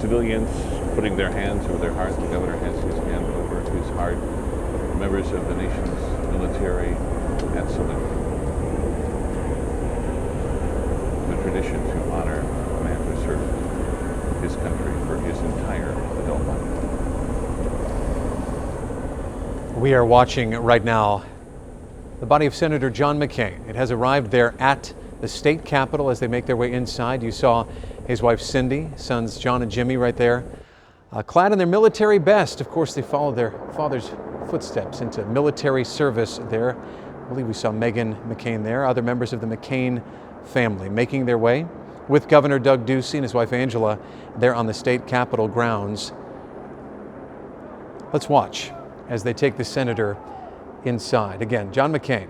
Civilians putting their hands over their heart. The governor has his hand over his heart. Members of the nation's military at salute. The tradition to honor a man who served his country for his entire adult life. We are watching right now the body of Senator John McCain. It has arrived there at the state capitol as they make their way inside. You saw his wife Cindy, sons John and Jimmy right there, clad in their military best. Of course, they followed their father's footsteps into military service there. I believe we saw Meghan McCain there, other members of the McCain family making their way with Governor Doug Ducey and his wife Angela there on the state capitol grounds. Let's watch as they take the senator inside. Again, John McCain,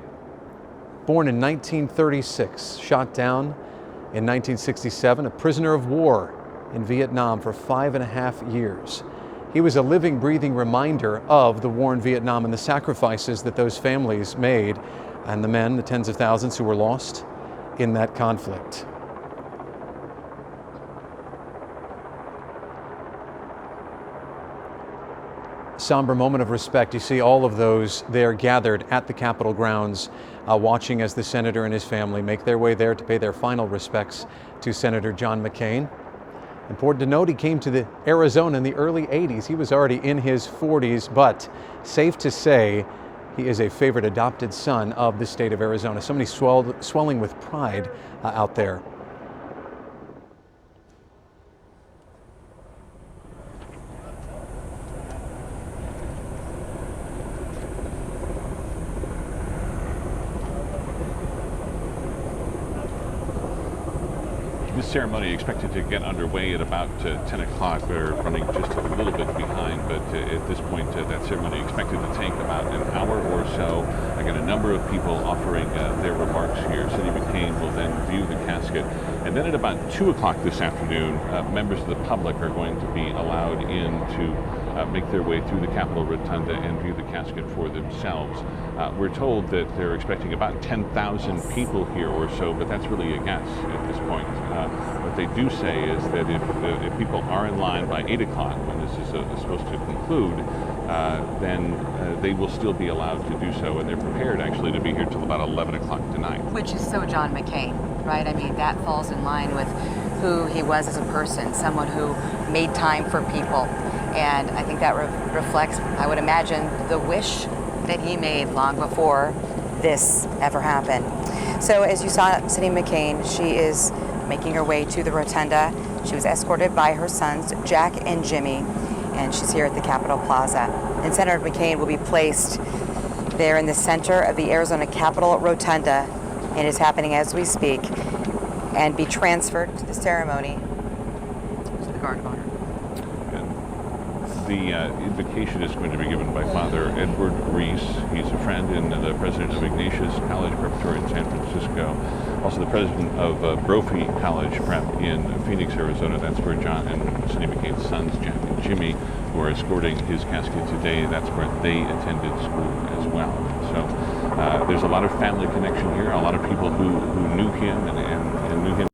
born in 1936, shot down in 1967, a prisoner of war in Vietnam for 5.5 years. He was a living, breathing reminder of the war in Vietnam and the sacrifices that those families made, and the men, the tens of thousands who were lost in that conflict. Somber moment of respect. You see all of those there gathered at the Capitol grounds, watching as the senator and his family make their way there to pay their final respects to Senator John McCain. Important to note, he came to Arizona in the early 80s. He was already in his 40s, but safe to say he is a favorite adopted son of the state of Arizona. Somebody swelling with pride out there. This ceremony expected to get underway at about 10 o'clock. We're running just a little bit behind, but at this point, that ceremony expected to take about an hour or so. Again, a number of people offering their remarks here. Senator McCain will then view the casket. And then at about 2 o'clock this afternoon, members of the public are going to be allowed in to make their way through the Capitol Rotunda and view the casket for themselves. We're told that they're expecting about 10,000 people here or so, but that's really a guess at this point. What they do say is that if people are in line by 8 o'clock, when this is supposed to conclude, then they will still be allowed to do so, and they're prepared actually to be here till about 11 o'clock tonight. Which is so John McCain, right? I mean, that falls in line with who he was as a person, someone who made time for people. And I think that reflects, I would imagine, the wish that he made long before this ever happened. So as you saw Senator McCain, she is making her way to the rotunda. She was escorted by her sons, Jack and Jimmy, and she's here at the Capitol Plaza. And Senator McCain will be placed there in the center of the Arizona Capitol Rotunda. It is happening as we speak, and be transferred to the ceremony to the Guard of Honor. The invocation is going to be given by Father Edward Reese. He's a friend and the president of Ignatius College Preparatory in San Francisco. Also the president of Brophy College Prep in Phoenix, Arizona. That's where John and Senator McCain's sons, Jack and Jimmy, who are escorting his casket today. That's where they attended school as well. So there's a lot of family connection here, a lot of people who knew him and knew him